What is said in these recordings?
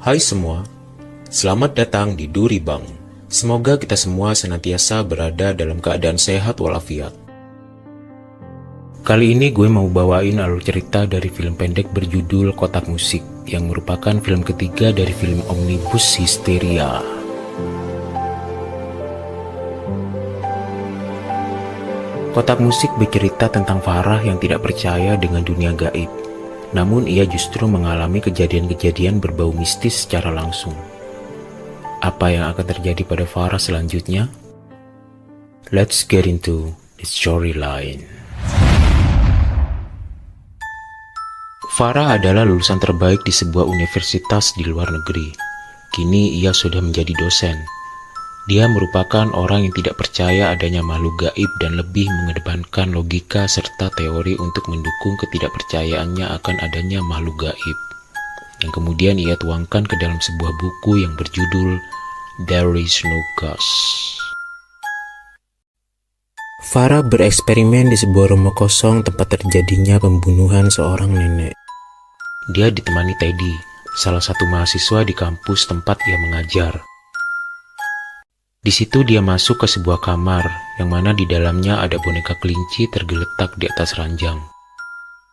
Hai semua, selamat datang di Duri Bang. Semoga kita semua senantiasa berada dalam keadaan sehat walafiat. Kali ini gue mau bawain alur cerita dari film pendek berjudul Kotak Musik, yang merupakan film ketiga dari film Omnibus Hysteria. Kotak Musik bercerita tentang Farah yang tidak percaya dengan dunia gaib. Namun ia justru mengalami kejadian-kejadian berbau mistis secara langsung. Apa yang akan terjadi pada Farah selanjutnya? Let's get into the storyline. Farah adalah lulusan terbaik di sebuah universitas di luar negeri. Kini ia sudah menjadi dosen. Dia merupakan orang yang tidak percaya adanya makhluk gaib dan lebih mengedepankan logika serta teori untuk mendukung ketidakpercayaannya akan adanya makhluk gaib, yang kemudian ia tuangkan ke dalam sebuah buku yang berjudul There Is No Ghost. Farah bereksperimen di sebuah rumah kosong tempat terjadinya pembunuhan seorang nenek. Dia ditemani Teddy, salah satu mahasiswa di kampus tempat ia mengajar. Di situ dia masuk ke sebuah kamar, yang mana di dalamnya ada boneka kelinci tergeletak di atas ranjang.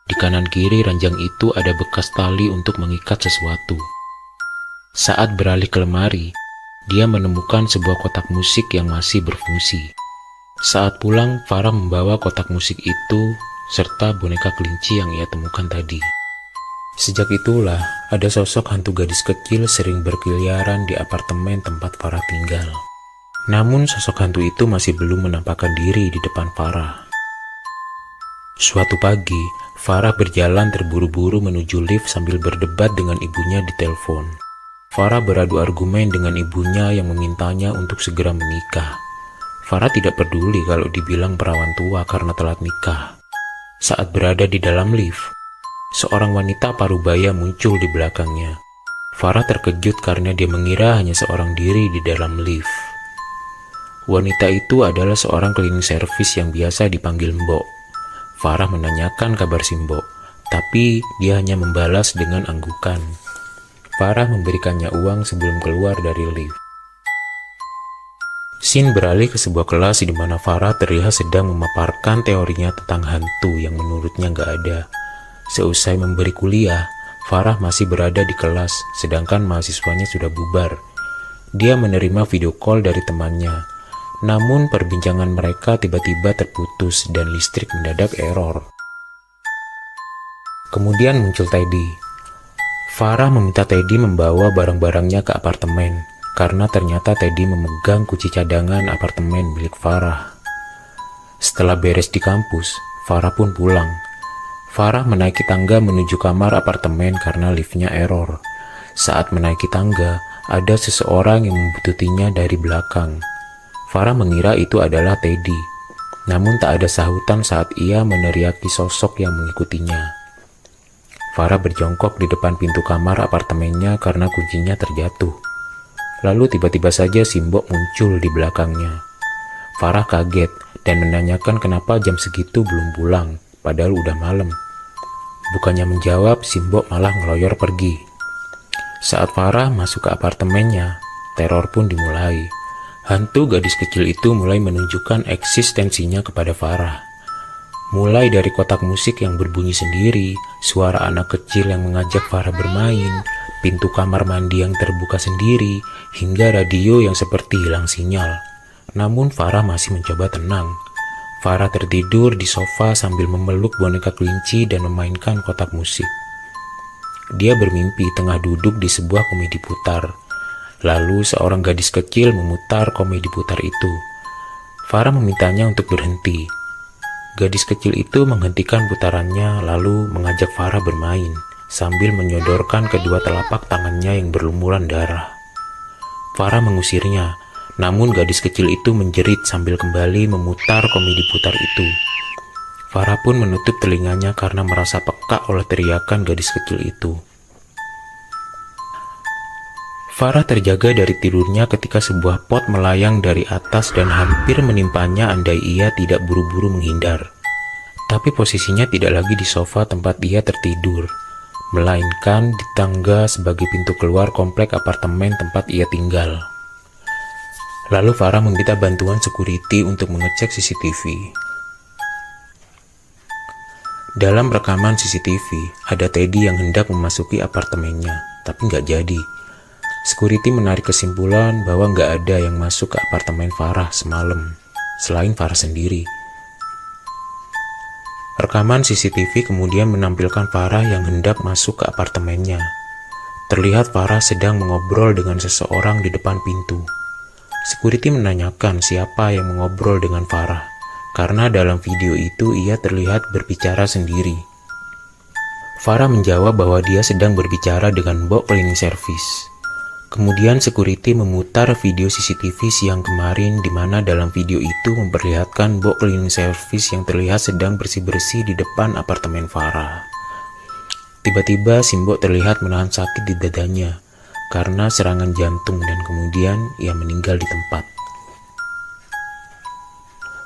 Di kanan kiri ranjang itu ada bekas tali untuk mengikat sesuatu. Saat beralih ke lemari, dia menemukan sebuah kotak musik yang masih berfungsi. Saat pulang, Farah membawa kotak musik itu serta boneka kelinci yang ia temukan tadi. Sejak itulah, ada sosok hantu gadis kecil sering berkeliaran di apartemen tempat Farah tinggal. Namun sosok hantu itu masih belum menampakkan diri di depan Farah. Suatu pagi, Farah berjalan terburu-buru menuju lift sambil berdebat dengan ibunya di telepon. Farah beradu argumen dengan ibunya yang memintanya untuk segera menikah. Farah tidak peduli kalau dibilang perawan tua karena telat nikah. Saat berada di dalam lift, seorang wanita parubaya muncul di belakangnya. Farah terkejut karena dia mengira hanya seorang diri di dalam lift. Wanita itu adalah seorang cleaning service yang biasa dipanggil Mbok. Farah menanyakan kabar si Mbok, tapi dia hanya membalas dengan anggukan. Farah memberikannya uang sebelum keluar dari lift. Scene beralih ke sebuah kelas di mana Farah terlihat sedang memaparkan teorinya tentang hantu yang menurutnya nggak ada. Seusai memberi kuliah, Farah masih berada di kelas, sedangkan mahasiswanya sudah bubar. Dia menerima video call dari temannya. Namun perbincangan mereka tiba-tiba terputus dan listrik mendadak error. Kemudian muncul Teddy. Farah meminta Teddy membawa barang-barangnya ke apartemen, karena ternyata Teddy memegang kunci cadangan apartemen milik Farah. Setelah beres di kampus, Farah pun pulang. Farah menaiki tangga menuju kamar apartemen karena liftnya error. Saat menaiki tangga, ada seseorang yang membuntutinya dari belakang. Farah mengira itu adalah Teddy, namun tak ada sahutan saat ia meneriaki sosok yang mengikutinya. Farah berjongkok di depan pintu kamar apartemennya karena kuncinya terjatuh. Lalu tiba-tiba saja si Mbok muncul di belakangnya. Farah kaget dan menanyakan kenapa jam segitu belum pulang, padahal udah malam. Bukannya menjawab, si Mbok malah ngeloyor pergi. Saat Farah masuk ke apartemennya, teror pun dimulai. Hantu gadis kecil itu mulai menunjukkan eksistensinya kepada Farah. Mulai dari kotak musik yang berbunyi sendiri, suara anak kecil yang mengajak Farah bermain, pintu kamar mandi yang terbuka sendiri, hingga radio yang seperti hilang sinyal. Namun Farah masih mencoba tenang. Farah tertidur di sofa sambil memeluk boneka kelinci dan memainkan kotak musik. Dia bermimpi tengah duduk di sebuah komedi putar. Lalu seorang gadis kecil memutar komedi putar itu. Farah memintanya untuk berhenti. Gadis kecil itu menghentikan putarannya lalu mengajak Farah bermain sambil menyodorkan kedua telapak tangannya yang berlumuran darah. Farah mengusirnya, namun gadis kecil itu menjerit sambil kembali memutar komedi putar itu. Farah pun menutup telinganya karena merasa peka oleh teriakan gadis kecil itu. Farah terjaga dari tidurnya ketika sebuah pot melayang dari atas dan hampir menimpanya andai ia tidak buru-buru menghindar. Tapi posisinya tidak lagi di sofa tempat ia tertidur, melainkan di tangga sebagai pintu keluar komplek apartemen tempat ia tinggal. Lalu Farah meminta bantuan security untuk mengecek CCTV. Dalam rekaman CCTV, ada Teddy yang hendak memasuki apartemennya, tapi nggak jadi. Security menarik kesimpulan bahwa nggak ada yang masuk ke apartemen Farah semalam, selain Farah sendiri. Rekaman CCTV kemudian menampilkan Farah yang hendak masuk ke apartemennya. Terlihat Farah sedang mengobrol dengan seseorang di depan pintu. Security menanyakan siapa yang mengobrol dengan Farah, karena dalam video itu ia terlihat berbicara sendiri. Farah menjawab bahwa dia sedang berbicara dengan Mbok cleaning service. Kemudian security memutar video CCTV siang kemarin di mana dalam video itu memperlihatkan Mbok cleaning service yang terlihat sedang bersih-bersih di depan apartemen Farah. Tiba-tiba si Mbok terlihat menahan sakit di dadanya karena serangan jantung dan kemudian ia meninggal di tempat.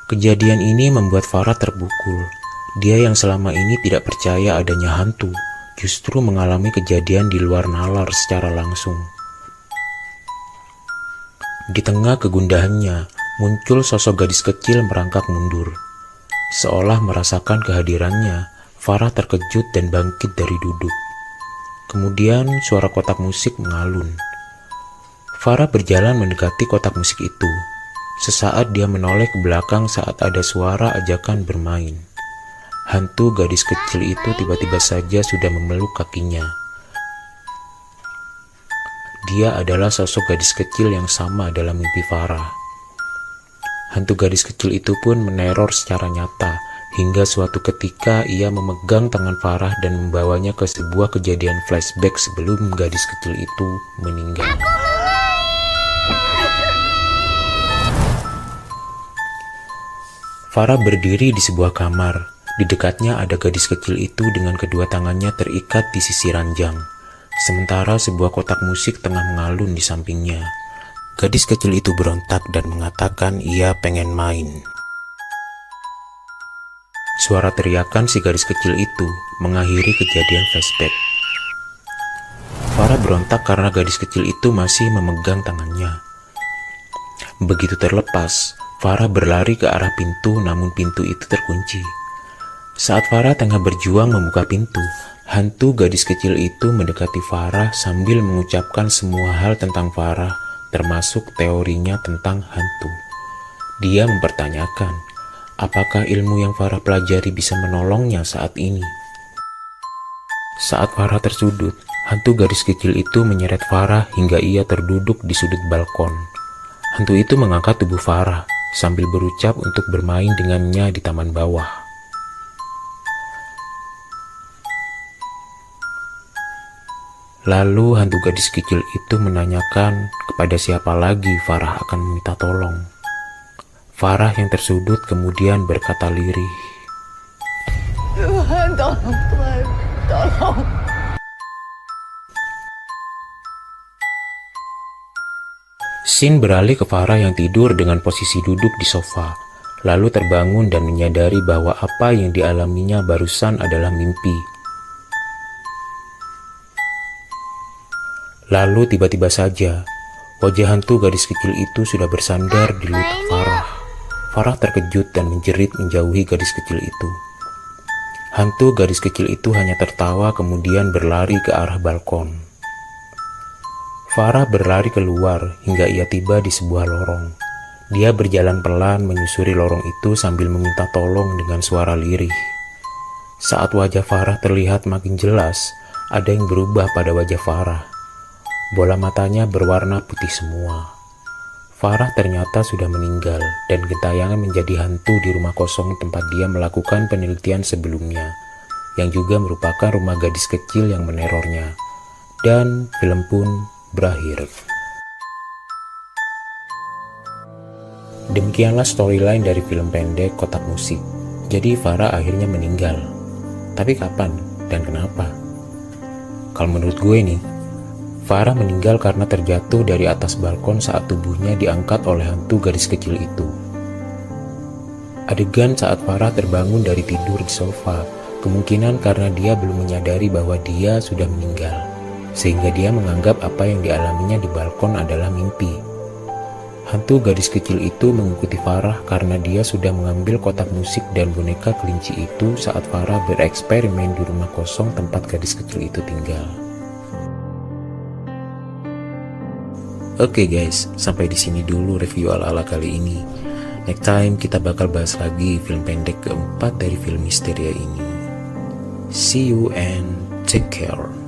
Kejadian ini membuat Farah terpukul. Dia yang selama ini tidak percaya adanya hantu, justru mengalami kejadian di luar nalar secara langsung. Di tengah kegundahannya, muncul sosok gadis kecil merangkak mundur. Seolah merasakan kehadirannya, Farah terkejut dan bangkit dari duduk. Kemudian suara kotak musik mengalun. Farah berjalan mendekati kotak musik itu. Sesaat dia menoleh ke belakang saat ada suara ajakan bermain. Hantu gadis kecil itu tiba-tiba saja sudah memeluk kakinya. Dia adalah sosok gadis kecil yang sama dalam mimpi Farah. Hantu gadis kecil itu pun meneror secara nyata, hingga suatu ketika ia memegang tangan Farah dan membawanya ke sebuah kejadian flashback sebelum gadis kecil itu meninggal. Farah berdiri di sebuah kamar. Di dekatnya ada gadis kecil itu dengan kedua tangannya terikat di sisi ranjang. Sementara sebuah kotak musik tengah mengalun di sampingnya. Gadis kecil itu berontak dan mengatakan ia pengen main. Suara teriakan si gadis kecil itu mengakhiri kejadian flashback. Farah berontak karena gadis kecil itu masih memegang tangannya. Begitu terlepas, Farah berlari ke arah pintu, namun pintu itu terkunci. Saat Farah tengah berjuang membuka pintu, hantu gadis kecil itu mendekati Farah sambil mengucapkan semua hal tentang Farah, termasuk teorinya tentang hantu. Dia mempertanyakan, apakah ilmu yang Farah pelajari bisa menolongnya saat ini? Saat Farah tersudut, hantu gadis kecil itu menyeret Farah hingga ia terduduk di sudut balkon. Hantu itu mengangkat tubuh Farah sambil berucap untuk bermain dengannya di taman bawah. Lalu hantu gadis kecil itu menanyakan kepada siapa lagi Farah akan meminta tolong. Farah yang tersudut kemudian berkata lirih, "Tuhan, tolong. Scene beralih ke Farah yang tidur dengan posisi duduk di sofa, lalu terbangun dan menyadari bahwa apa yang dialaminya barusan adalah mimpi. Lalu tiba-tiba saja, wajah hantu gadis kecil itu sudah bersandar di lutut Farah. Farah terkejut dan menjerit menjauhi gadis kecil itu. Hantu gadis kecil itu hanya tertawa kemudian berlari ke arah balkon. Farah berlari keluar hingga ia tiba di sebuah lorong. Dia berjalan pelan menyusuri lorong itu sambil meminta tolong dengan suara lirih. Saat wajah Farah terlihat makin jelas, ada yang berubah pada wajah Farah. Bola matanya berwarna putih semua. Farah ternyata sudah meninggal dan gentayangan menjadi hantu di rumah kosong tempat dia melakukan penelitian sebelumnya, yang juga merupakan rumah gadis kecil yang menerornya. Dan film pun berakhir. Demikianlah storyline dari film pendek Kotak Musik. Jadi Farah akhirnya meninggal. Tapi kapan dan kenapa? Kalau menurut gue nih, Farah meninggal karena terjatuh dari atas balkon saat tubuhnya diangkat oleh hantu gadis kecil itu. Adegan saat Farah terbangun dari tidur di sofa Kemungkinan karena dia belum menyadari bahwa dia sudah meninggal, sehingga dia menganggap apa yang dialaminya di balkon adalah mimpi. Hantu gadis kecil itu mengikuti Farah karena dia sudah mengambil kotak musik dan boneka kelinci itu saat Farah bereksperimen di rumah kosong tempat gadis kecil itu tinggal. Oke guys, sampai di sini dulu review ala-ala kali ini. Next time kita bakal bahas lagi film pendek keempat dari film Histeria ini. See you and take care.